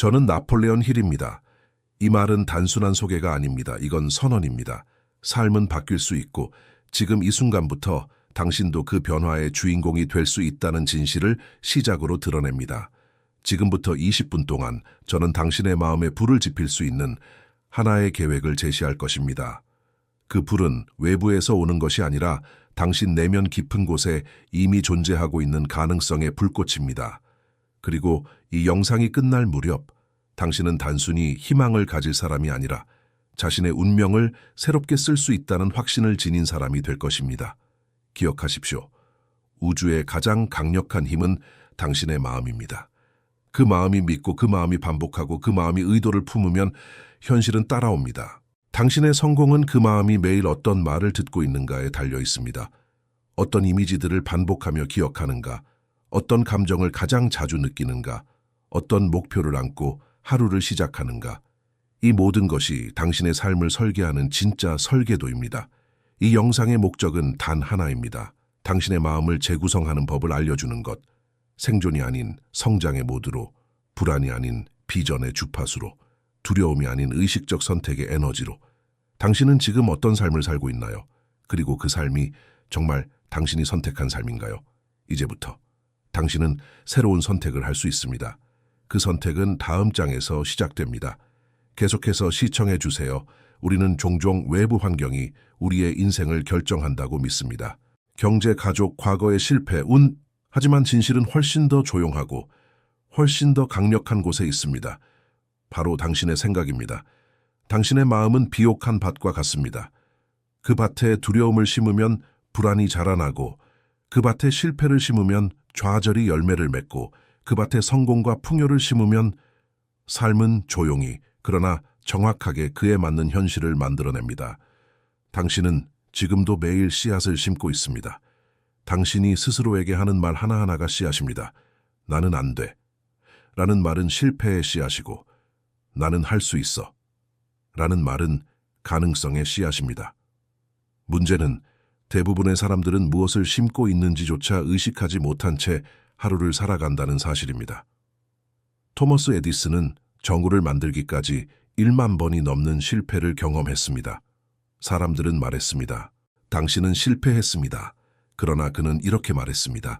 저는 나폴레온 힐입니다. 이 말은 단순한 소개가 아닙니다. 이건 선언입니다. 삶은 바뀔 수 있고 지금 이 순간부터 당신도 그 변화의 주인공이 될 수 있다는 진실을 시작으로 드러냅니다. 지금부터 20분 동안 저는 당신의 마음에 불을 지필 수 있는 하나의 계획을 제시할 것입니다. 그 불은 외부에서 오는 것이 아니라 당신 내면 깊은 곳에 이미 존재하고 있는 가능성의 불꽃입니다. 그리고 이 영상이 끝날 무렵 당신은 단순히 희망을 가질 사람이 아니라 자신의 운명을 새롭게 쓸 수 있다는 확신을 지닌 사람이 될 것입니다. 기억하십시오. 우주의 가장 강력한 힘은 당신의 마음입니다. 그 마음이 믿고 그 마음이 반복하고 그 마음이 의도를 품으면 현실은 따라옵니다. 당신의 성공은 그 마음이 매일 어떤 말을 듣고 있는가에 달려 있습니다. 어떤 이미지들을 반복하며 기억하는가, 어떤 감정을 가장 자주 느끼는가, 어떤 목표를 안고 하루를 시작하는가. 이 모든 것이 당신의 삶을 설계하는 진짜 설계도입니다. 이 영상의 목적은 단 하나입니다. 당신의 마음을 재구성하는 법을 알려주는 것. 생존이 아닌 성장의 모드로, 불안이 아닌 비전의 주파수로, 두려움이 아닌 의식적 선택의 에너지로. 당신은 지금 어떤 삶을 살고 있나요? 그리고 그 삶이 정말 당신이 선택한 삶인가요? 이제부터 당신은 새로운 선택을 할 수 있습니다. 그 선택은 다음 장에서 시작됩니다. 계속해서 시청해 주세요. 우리는 종종 외부 환경이 우리의 인생을 결정한다고 믿습니다. 경제, 가족, 과거의 실패, 운. 하지만 진실은 훨씬 더 조용하고 훨씬 더 강력한 곳에 있습니다. 바로 당신의 생각입니다. 당신의 마음은 비옥한 밭과 같습니다. 그 밭에 두려움을 심으면 불안이 자라나고, 그 밭에 실패를 심으면 좌절이 열매를 맺고, 그 밭에 성공과 풍요를 심으면 삶은 조용히 그러나 정확하게 그에 맞는 현실을 만들어냅니다. 당신은 지금도 매일 씨앗을 심고 있습니다. 당신이 스스로에게 하는 말 하나하나가 씨앗입니다. 나는 안 돼. 라는 말은 실패의 씨앗이고, 나는 할 수 있어. 라는 말은 가능성의 씨앗입니다. 문제는 대부분의 사람들은 무엇을 심고 있는지조차 의식하지 못한 채 하루를 살아간다는 사실입니다. 토머스 에디슨은 전구를 만들기까지 1만 번이 넘는 실패를 경험했습니다. 사람들은 말했습니다. 당신은 실패했습니다. 그러나 그는 이렇게 말했습니다.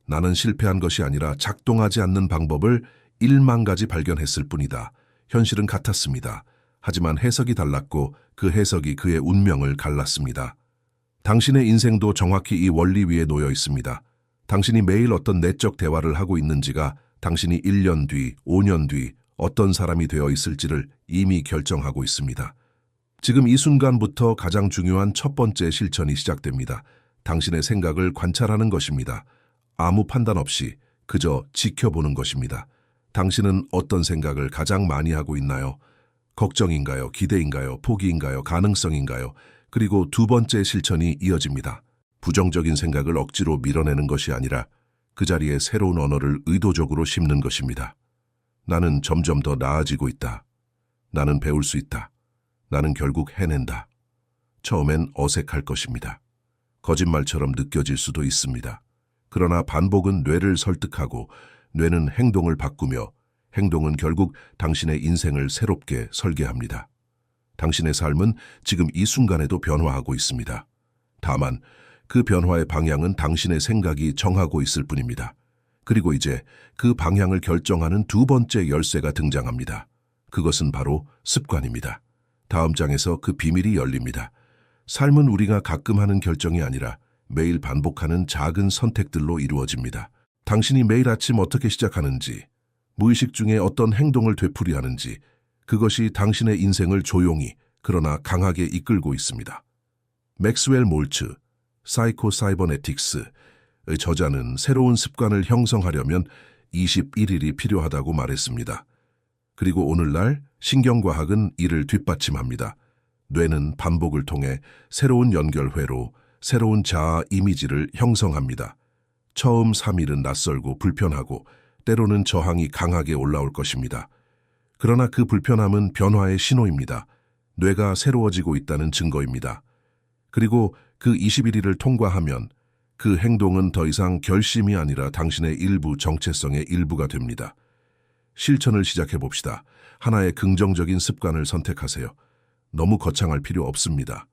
나는 실패한 것이 아니라 작동하지 않는 방법을 1만 가지 발견했을 뿐이다. 현실은 같았습니다. 하지만 해석이 달랐고 그 해석이 그의 운명을 갈랐습니다. 당신의 인생도 정확히 이 원리 위에 놓여 있습니다. 당신이 매일 어떤 내적 대화를 하고 있는지가 당신이 1년 뒤, 5년 뒤 어떤 사람이 되어 있을지를 이미 결정하고 있습니다. 지금 이 순간부터 가장 중요한 첫 번째 실천이 시작됩니다. 당신의 생각을 관찰하는 것입니다. 아무 판단 없이 그저 지켜보는 것입니다. 당신은 어떤 생각을 가장 많이 하고 있나요? 걱정인가요? 기대인가요? 포기인가요? 가능성인가요? 그리고 두 번째 실천이 이어집니다. 부정적인 생각을 억지로 밀어내는 것이 아니라 그 자리에 새로운 언어를 의도적으로 심는 것입니다. 나는 점점 더 나아지고 있다. 나는 배울 수 있다. 나는 결국 해낸다. 처음엔 어색할 것입니다. 거짓말처럼 느껴질 수도 있습니다. 그러나 반복은 뇌를 설득하고 뇌는 행동을 바꾸며 행동은 결국 당신의 인생을 새롭게 설계합니다. 당신의 삶은 지금 이 순간에도 변화하고 있습니다. 다만 그 변화의 방향은 당신의 생각이 정하고 있을 뿐입니다. 그리고 이제 그 방향을 결정하는 두 번째 열쇠가 등장합니다. 그것은 바로 습관입니다. 다음 장에서 그 비밀이 열립니다. 삶은 우리가 가끔 하는 결정이 아니라 매일 반복하는 작은 선택들로 이루어집니다. 당신이 매일 아침 어떻게 시작하는지, 무의식 중에 어떤 행동을 되풀이하는지, 그것이 당신의 인생을 조용히 그러나 강하게 이끌고 있습니다. 맥스웰 몰츠, 사이코사이버네틱스의 저자는 새로운 습관을 형성하려면 21일이 필요하다고 말했습니다. 그리고 오늘날 신경과학은 이를 뒷받침합니다. 뇌는 반복을 통해 새로운 연결회로 새로운 자아 이미지를 형성합니다. 처음 3일은 낯설고 불편하고 때로는 저항이 강하게 올라올 것입니다. 그러나 그 불편함은 변화의 신호입니다. 뇌가 새로워지고 있다는 증거입니다. 그리고 그 21일을 통과하면 그 행동은 더 이상 결심이 아니라 당신의 일부 정체성의 일부가 됩니다. 실천을 시작해 봅시다. 하나의 긍정적인 습관을 선택하세요. 너무 거창할 필요 없습니다.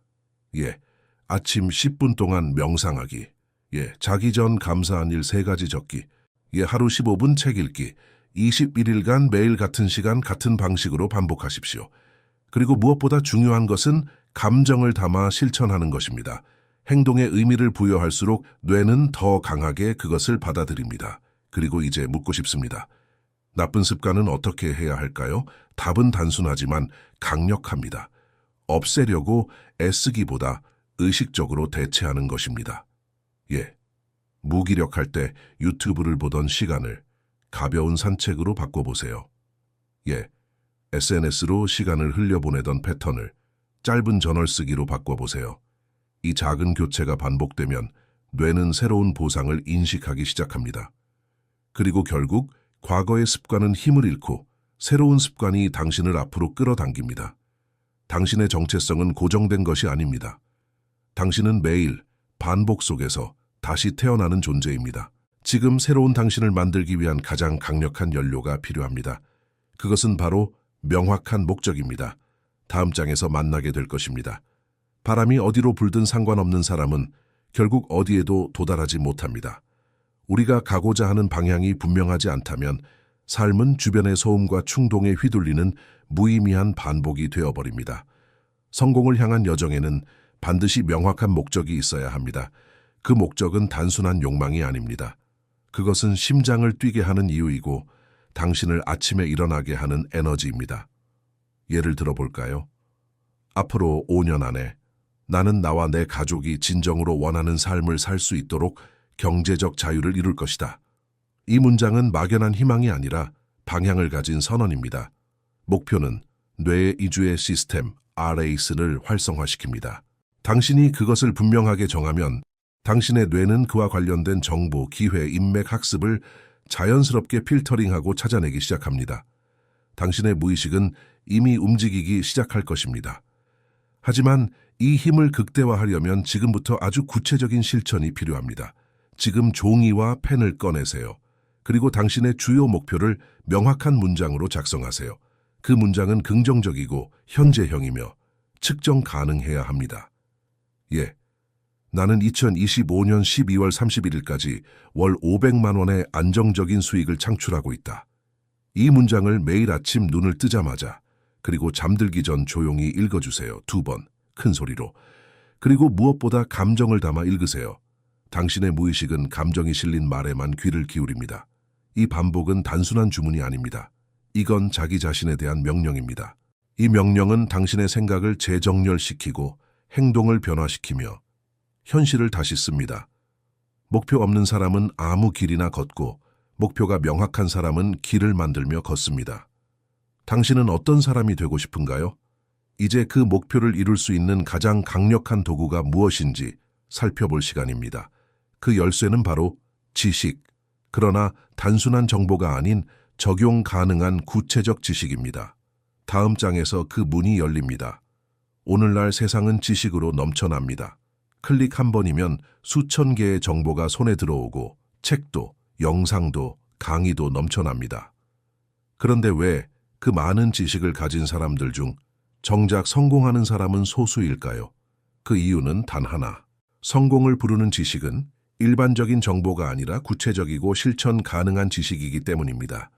예, 아침 10분 동안 명상하기. 예, 자기 전 감사한 일 3가지 적기. 예, 하루 15분 책 읽기. 21일간 매일 같은 시간 같은 방식으로 반복하십시오. 그리고 무엇보다 중요한 것은 감정을 담아 실천하는 것입니다. 행동에 의미를 부여할수록 뇌는 더 강하게 그것을 받아들입니다. 그리고 이제 묻고 싶습니다. 나쁜 습관은 어떻게 해야 할까요? 답은 단순하지만 강력합니다. 없애려고 애쓰기보다 의식적으로 대체하는 것입니다. 예, 무기력할 때 유튜브를 보던 시간을 가벼운 산책으로 바꿔보세요. 예, SNS로 시간을 흘려보내던 패턴을 짧은 저널 쓰기로 바꿔보세요. 이 작은 교체가 반복되면 뇌는 새로운 보상을 인식하기 시작합니다. 그리고 결국 과거의 습관은 힘을 잃고 새로운 습관이 당신을 앞으로 끌어당깁니다. 당신의 정체성은 고정된 것이 아닙니다. 당신은 매일 반복 속에서 다시 태어나는 존재입니다. 지금 새로운 당신을 만들기 위한 가장 강력한 연료가 필요합니다. 그것은 바로 명확한 목적입니다. 다음 장에서 만나게 될 것입니다. 바람이 어디로 불든 상관없는 사람은 결국 어디에도 도달하지 못합니다. 우리가 가고자 하는 방향이 분명하지 않다면 삶은 주변의 소음과 충동에 휘둘리는 무의미한 반복이 되어버립니다. 성공을 향한 여정에는 반드시 명확한 목적이 있어야 합니다. 그 목적은 단순한 욕망이 아닙니다. 그것은 심장을 뛰게 하는 이유이고 당신을 아침에 일어나게 하는 에너지입니다. 예를 들어볼까요? 앞으로 5년 안에 나는 나와 내 가족이 진정으로 원하는 삶을 살 수 있도록 경제적 자유를 이룰 것이다. 이 문장은 막연한 희망이 아니라 방향을 가진 선언입니다. 목표는 뇌의 이주의 시스템 RAS를 활성화시킵니다. 당신이 그것을 분명하게 정하면 당신의 뇌는 그와 관련된 정보, 기회, 인맥, 학습을 자연스럽게 필터링하고 찾아내기 시작합니다. 당신의 무의식은 이미 움직이기 시작할 것입니다. 하지만 이 힘을 극대화하려면 지금부터 아주 구체적인 실천이 필요합니다. 지금 종이와 펜을 꺼내세요. 그리고 당신의 주요 목표를 명확한 문장으로 작성하세요. 그 문장은 긍정적이고 현재형이며 측정 가능해야 합니다. 예, 나는 2025년 12월 31일까지 월 500만 원의 안정적인 수익을 창출하고 있다. 이 문장을 매일 아침 눈을 뜨자마자 그리고 잠들기 전 조용히 읽어주세요. 2번, 큰 소리로. 그리고 무엇보다 감정을 담아 읽으세요. 당신의 무의식은 감정이 실린 말에만 귀를 기울입니다. 이 반복은 단순한 주문이 아닙니다. 이건 자기 자신에 대한 명령입니다. 이 명령은 당신의 생각을 재정렬시키고 행동을 변화시키며 현실을 다시 씁니다. 목표 없는 사람은 아무 길이나 걷고 목표가 명확한 사람은 길을 만들며 걷습니다. 당신은 어떤 사람이 되고 싶은가요? 이제 그 목표를 이룰 수 있는 가장 강력한 도구가 무엇인지 살펴볼 시간입니다. 그 열쇠는 바로 지식, 그러나 단순한 정보가 아닌 적용 가능한 구체적 지식입니다. 다음 장에서 그 문이 열립니다. 오늘날 세상은 지식으로 넘쳐납니다. 클릭 한 번이면 수천 개의 정보가 손에 들어오고 책도, 영상도, 강의도 넘쳐납니다. 그런데 왜 그 많은 지식을 가진 사람들 중 정작 성공하는 사람은 소수일까요? 그 이유는 단 하나. 성공을 부르는 지식은 일반적인 정보가 아니라 구체적이고 실천 가능한 지식이기 때문입니다.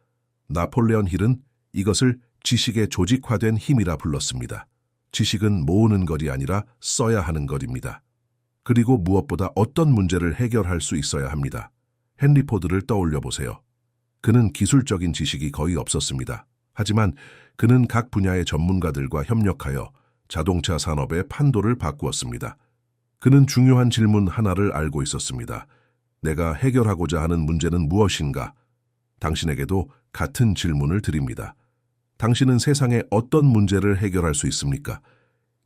나폴레온 힐은 이것을 지식의 조직화된 힘이라 불렀습니다. 지식은 모으는 것이 아니라 써야 하는 것입니다. 그리고 무엇보다 어떤 문제를 해결할 수 있어야 합니다. 헨리 포드를 떠올려 보세요. 그는 기술적인 지식이 거의 없었습니다. 하지만 그는 각 분야의 전문가들과 협력하여 자동차 산업의 판도를 바꾸었습니다. 그는 중요한 질문 하나를 알고 있었습니다. 내가 해결하고자 하는 문제는 무엇인가? 당신에게도 같은 질문을 드립니다. 당신은 세상에 어떤 문제를 해결할 수 있습니까?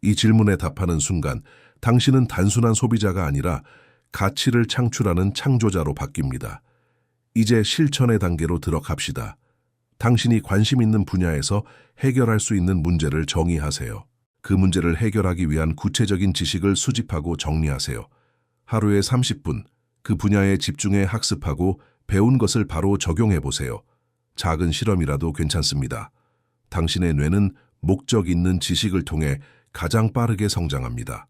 이 질문에 답하는 순간 당신은 단순한 소비자가 아니라 가치를 창출하는 창조자로 바뀝니다. 이제 실천의 단계로 들어갑시다. 당신이 관심 있는 분야에서 해결할 수 있는 문제를 정의하세요. 그 문제를 해결하기 위한 구체적인 지식을 수집하고 정리하세요. 하루에 30분, 그 분야에 집중해 학습하고 배운 것을 바로 적용해 보세요. 작은 실험이라도 괜찮습니다. 당신의 뇌는 목적 있는 지식을 통해 가장 빠르게 성장합니다.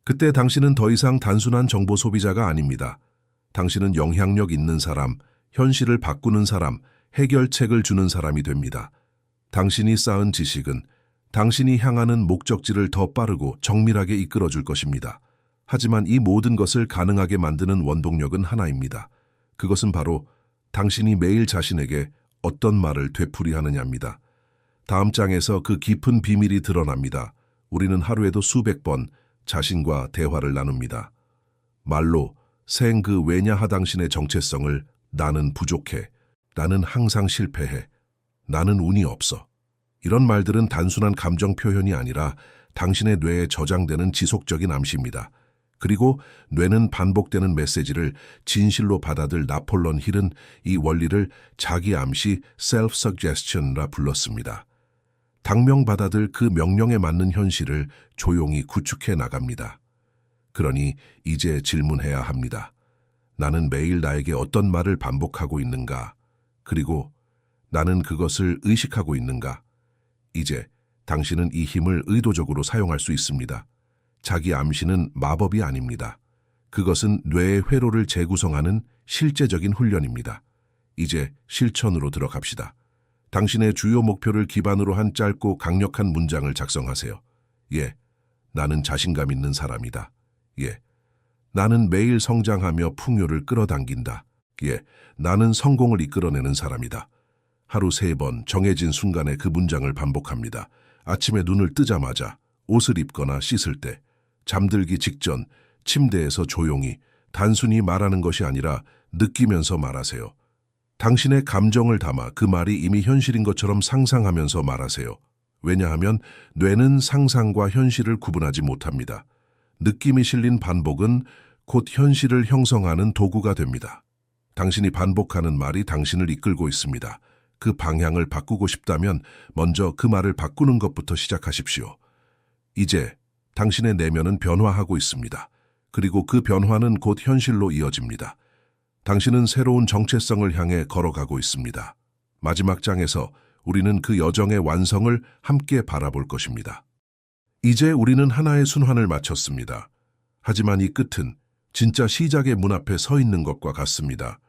그때 당신은 더 이상 단순한 정보 소비자가 아닙니다. 당신은 영향력 있는 사람, 현실을 바꾸는 사람, 해결책을 주는 사람이 됩니다. 당신이 쌓은 지식은 당신이 향하는 목적지를 더 빠르고 정밀하게 이끌어줄 것입니다. 하지만 이 모든 것을 가능하게 만드는 원동력은 하나입니다. 그것은 바로 당신이 매일 자신에게 어떤 말을 되풀이하느냐입니다. 다음 장에서 그 깊은 비밀이 드러납니다. 우리는 하루에도 수백 번 자신과 대화를 나눕니다. 말로 그 왜냐하 당신의 정체성을 나는 부족해, 나는 항상 실패해, 나는 운이 없어. 이런 말들은 단순한 감정 표현이 아니라 당신의 뇌에 저장되는 지속적인 암시입니다. 그리고 뇌는 반복되는 메시지를 진실로 받아들 나폴론 힐은 이 원리를 자기 암시 self-suggestion라 불렀습니다. 당명 받아들 그 명령에 맞는 현실을 조용히 구축해 나갑니다. 그러니 이제 질문해야 합니다. 나는 매일 나에게 어떤 말을 반복하고 있는가? 그리고 나는 그것을 의식하고 있는가? 이제 당신은 이 힘을 의도적으로 사용할 수 있습니다. 자기 암시는 마법이 아닙니다. 그것은 뇌의 회로를 재구성하는 실제적인 훈련입니다. 이제 실천으로 들어갑시다. 당신의 주요 목표를 기반으로 한 짧고 강력한 문장을 작성하세요. 예, 나는 자신감 있는 사람이다. 예, 나는 매일 성장하며 풍요를 끌어당긴다. 예, 나는 성공을 이끌어내는 사람이다. 하루 3번 정해진 순간에 그 문장을 반복합니다. 아침에 눈을 뜨자마자, 옷을 입거나 씻을 때, 잠들기 직전, 침대에서 조용히, 단순히 말하는 것이 아니라 느끼면서 말하세요. 당신의 감정을 담아 그 말이 이미 현실인 것처럼 상상하면서 말하세요. 왜냐하면 뇌는 상상과 현실을 구분하지 못합니다. 느낌이 실린 반복은 곧 현실을 형성하는 도구가 됩니다. 당신이 반복하는 말이 당신을 이끌고 있습니다. 그 방향을 바꾸고 싶다면 먼저 그 말을 바꾸는 것부터 시작하십시오. 이제 당신의 내면은 변화하고 있습니다. 그리고 그 변화는 곧 현실로 이어집니다. 당신은 새로운 정체성을 향해 걸어가고 있습니다. 마지막 장에서 우리는 그 여정의 완성을 함께 바라볼 것입니다. 이제 우리는 하나의 순환을 마쳤습니다. 하지만 이 끝은 진짜 시작의 문 앞에 서 있는 것과 같습니다.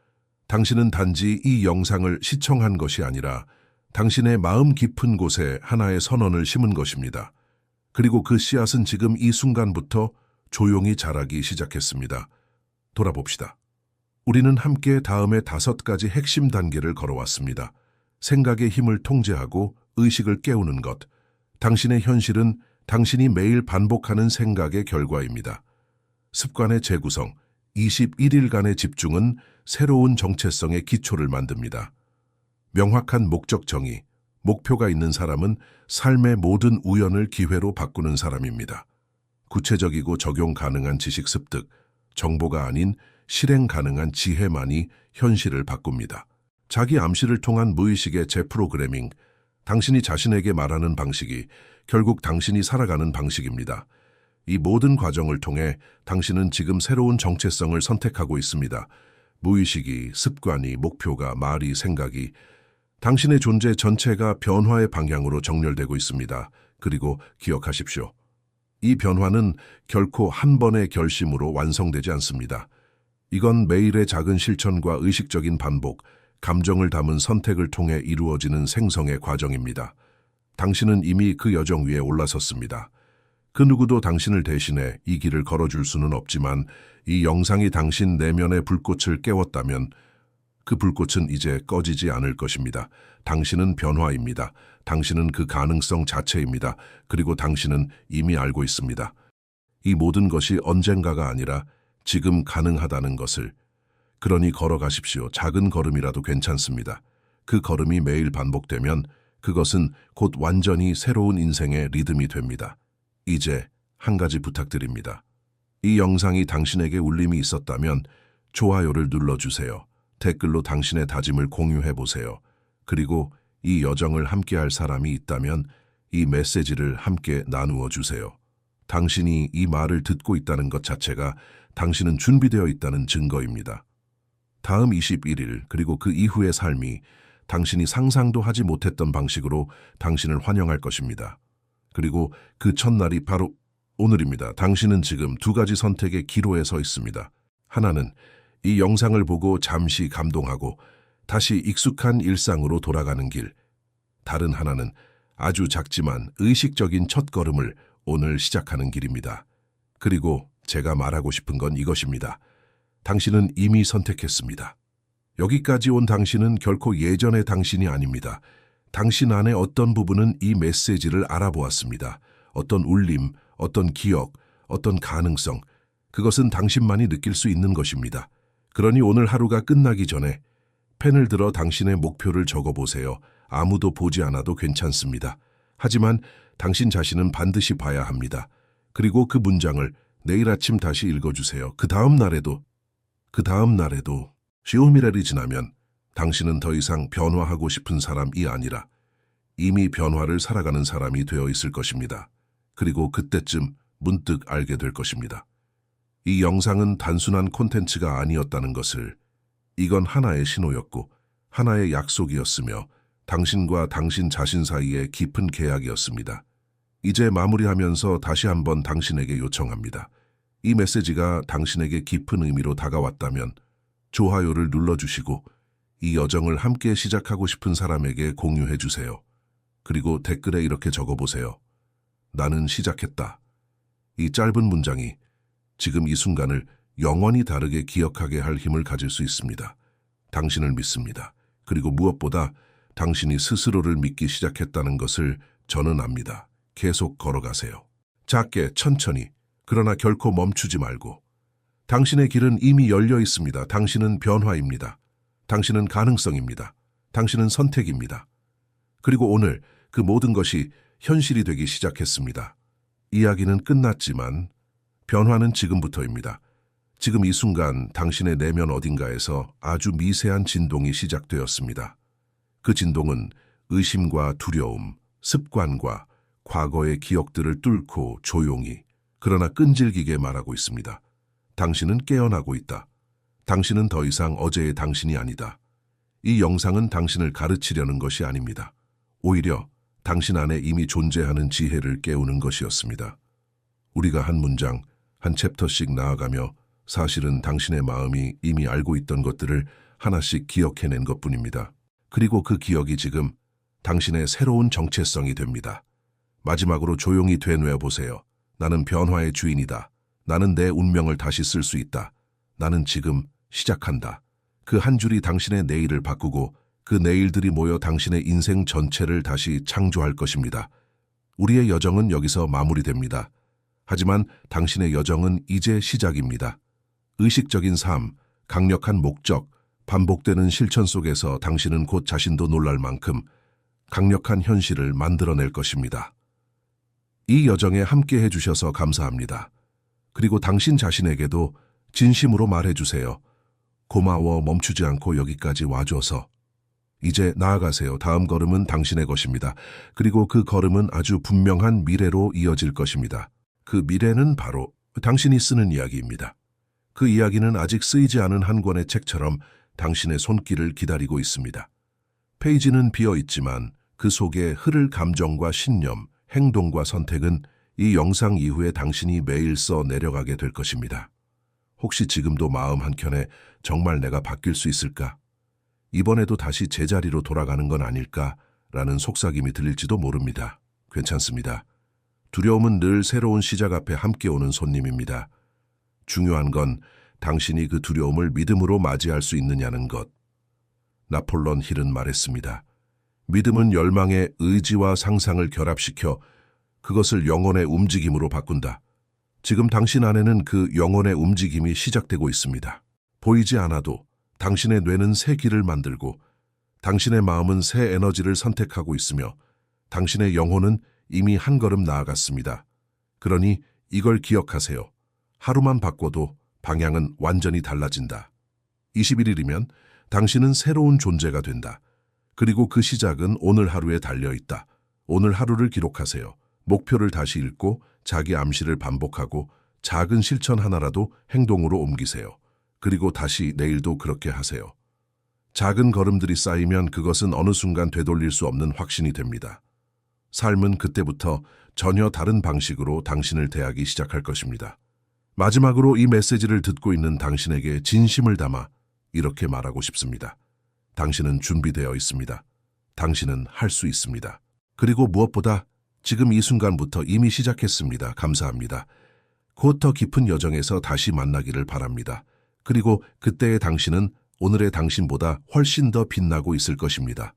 당신은 단지 이 영상을 시청한 것이 아니라 당신의 마음 깊은 곳에 하나의 선언을 심은 것입니다. 그리고 그 씨앗은 지금 이 순간부터 조용히 자라기 시작했습니다. 돌아봅시다. 우리는 함께 다음의 5가지 핵심 단계를 걸어왔습니다. 생각의 힘을 통제하고 의식을 깨우는 것. 당신의 현실은 당신이 매일 반복하는 생각의 결과입니다. 습관의 재구성, 21일간의 집중은 새로운 정체성의 기초를 만듭니다. 명확한 목적 정의, 목표가 있는 사람은 삶의 모든 우연을 기회로 바꾸는 사람입니다. 구체적이고 적용 가능한 지식 습득, 정보가 아닌 실행 가능한 지혜만이 현실을 바꿉니다. 자기 암시를 통한 무의식의 재프로그래밍, 당신이 자신에게 말하는 방식이 결국 당신이 살아가는 방식입니다. 이 모든 과정을 통해 당신은 지금 새로운 정체성을 선택하고 있습니다. 무의식이, 습관이, 목표가, 말이, 생각이 당신의 존재 전체가 변화의 방향으로 정렬되고 있습니다. 그리고 기억하십시오. 이 변화는 결코 한 번의 결심으로 완성되지 않습니다. 이건 매일의 작은 실천과 의식적인 반복, 감정을 담은 선택을 통해 이루어지는 생성의 과정입니다. 당신은 이미 그 여정 위에 올라섰습니다. 그 누구도 당신을 대신해 이 길을 걸어줄 수는 없지만 이 영상이 당신 내면의 불꽃을 깨웠다면 그 불꽃은 이제 꺼지지 않을 것입니다. 당신은 변화입니다. 당신은 그 가능성 자체입니다. 그리고 당신은 이미 알고 있습니다. 이 모든 것이 언젠가가 아니라 지금 가능하다는 것을. 그러니 걸어가십시오. 작은 걸음이라도 괜찮습니다. 그 걸음이 매일 반복되면 그것은 곧 완전히 새로운 인생의 리듬이 됩니다. 이제 한 가지 부탁드립니다. 이 영상이 당신에게 울림이 있었다면 좋아요를 눌러주세요. 댓글로 당신의 다짐을 공유해보세요. 그리고 이 여정을 함께할 사람이 있다면 이 메시지를 함께 나누어 주세요. 당신이 이 말을 듣고 있다는 것 자체가 당신은 준비되어 있다는 증거입니다. 다음 21일 그리고 그 이후의 삶이 당신이 상상도 하지 못했던 방식으로 당신을 환영할 것입니다. 그리고 그 첫날이 바로 오늘입니다. 당신은 지금 두 가지 선택의 기로에 서 있습니다. 하나는 이 영상을 보고 잠시 감동하고 다시 익숙한 일상으로 돌아가는 길. 다른 하나는 아주 작지만 의식적인 첫걸음을 오늘 시작하는 길입니다. 그리고 제가 말하고 싶은 건 이것입니다. 당신은 이미 선택했습니다. 여기까지 온 당신은 결코 예전의 당신이 아닙니다. 당신 안에 어떤 부분은 이 메시지를 알아보았습니다. 어떤 울림, 어떤 기억, 어떤 가능성, 그것은 당신만이 느낄 수 있는 것입니다. 그러니 오늘 하루가 끝나기 전에 펜을 들어 당신의 목표를 적어보세요. 아무도 보지 않아도 괜찮습니다. 하지만 당신 자신은 반드시 봐야 합니다. 그리고 그 문장을 내일 아침 다시 읽어주세요. 그 다음 날에도 시오미렐이 지나면 당신은 더 이상 변화하고 싶은 사람이 아니라 이미 변화를 살아가는 사람이 되어 있을 것입니다. 그리고 그때쯤 문득 알게 될 것입니다. 이 영상은 단순한 콘텐츠가 아니었다는 것을, 이건 하나의 신호였고 하나의 약속이었으며 당신과 당신 자신 사이의 깊은 계약이었습니다. 이제 마무리하면서 다시 한번 당신에게 요청합니다. 이 메시지가 당신에게 깊은 의미로 다가왔다면 좋아요를 눌러주시고 이 여정을 함께 시작하고 싶은 사람에게 공유해 주세요. 그리고 댓글에 이렇게 적어보세요. 나는 시작했다. 이 짧은 문장이 지금 이 순간을 영원히 다르게 기억하게 할 힘을 가질 수 있습니다. 당신을 믿습니다. 그리고 무엇보다 당신이 스스로를 믿기 시작했다는 것을 저는 압니다. 계속 걸어가세요. 작게, 천천히, 그러나 결코 멈추지 말고. 당신의 길은 이미 열려 있습니다. 당신은 변화입니다. 당신은 가능성입니다. 당신은 선택입니다. 그리고 오늘 그 모든 것이 현실이 되기 시작했습니다. 이야기는 끝났지만 변화는 지금부터입니다. 지금 이 순간 당신의 내면 어딘가에서 아주 미세한 진동이 시작되었습니다. 그 진동은 의심과 두려움, 습관과 과거의 기억들을 뚫고 조용히, 그러나 끈질기게 말하고 있습니다. 당신은 깨어나고 있다. 당신은 더 이상 어제의 당신이 아니다. 이 영상은 당신을 가르치려는 것이 아닙니다. 오히려 당신 안에 이미 존재하는 지혜를 깨우는 것이었습니다. 우리가 한 문장, 한 챕터씩 나아가며 사실은 당신의 마음이 이미 알고 있던 것들을 하나씩 기억해낸 것뿐입니다. 그리고 그 기억이 지금 당신의 새로운 정체성이 됩니다. 마지막으로 조용히 되뇌어보세요. 나는 변화의 주인이다. 나는 내 운명을 다시 쓸 수 있다. 나는 지금 시작한다. 그 한 줄이 당신의 내일을 바꾸고 그 내일들이 모여 당신의 인생 전체를 다시 창조할 것입니다. 우리의 여정은 여기서 마무리됩니다. 하지만 당신의 여정은 이제 시작입니다. 의식적인 삶, 강력한 목적, 반복되는 실천 속에서 당신은 곧 자신도 놀랄 만큼 강력한 현실을 만들어낼 것입니다. 이 여정에 함께 해주셔서 감사합니다. 그리고 당신 자신에게도 진심으로 말해주세요. 고마워, 멈추지 않고 여기까지 와줘서. 이제 나아가세요. 다음 걸음은 당신의 것입니다. 그리고 그 걸음은 아주 분명한 미래로 이어질 것입니다. 그 미래는 바로 당신이 쓰는 이야기입니다. 그 이야기는 아직 쓰이지 않은 한 권의 책처럼 당신의 손길을 기다리고 있습니다. 페이지는 비어 있지만 그 속에 흐를 감정과 신념, 행동과 선택은 이 영상 이후에 당신이 매일 써 내려가게 될 것입니다. 혹시 지금도 마음 한켠에 정말 내가 바뀔 수 있을까? 이번에도 다시 제자리로 돌아가는 건 아닐까라는 속삭임이 들릴지도 모릅니다. 괜찮습니다. 두려움은 늘 새로운 시작 앞에 함께 오는 손님입니다. 중요한 건 당신이 그 두려움을 믿음으로 맞이할 수 있느냐는 것. 나폴론 힐은 말했습니다. 믿음은 열망의 의지와 상상을 결합시켜 그것을 영혼의 움직임으로 바꾼다. 지금 당신 안에는 그 영혼의 움직임이 시작되고 있습니다. 보이지 않아도 당신의 뇌는 새 길을 만들고 당신의 마음은 새 에너지를 선택하고 있으며 당신의 영혼은 이미 한 걸음 나아갔습니다. 그러니 이걸 기억하세요. 하루만 바꿔도 방향은 완전히 달라진다. 21일이면 당신은 새로운 존재가 된다. 그리고 그 시작은 오늘 하루에 달려있다. 오늘 하루를 기록하세요. 목표를 다시 읽고 자기 암시를 반복하고 작은 실천 하나라도 행동으로 옮기세요. 그리고 다시 내일도 그렇게 하세요. 작은 걸음들이 쌓이면 그것은 어느 순간 되돌릴 수 없는 확신이 됩니다. 삶은 그때부터 전혀 다른 방식으로 당신을 대하기 시작할 것입니다. 마지막으로 이 메시지를 듣고 있는 당신에게 진심을 담아 이렇게 말하고 싶습니다. 당신은 준비되어 있습니다. 당신은 할 수 있습니다. 그리고 무엇보다 지금 이 순간부터 이미 시작했습니다. 감사합니다. 곧 더 깊은 여정에서 다시 만나기를 바랍니다. 그리고 그때의 당신은 오늘의 당신보다 훨씬 더 빛나고 있을 것입니다.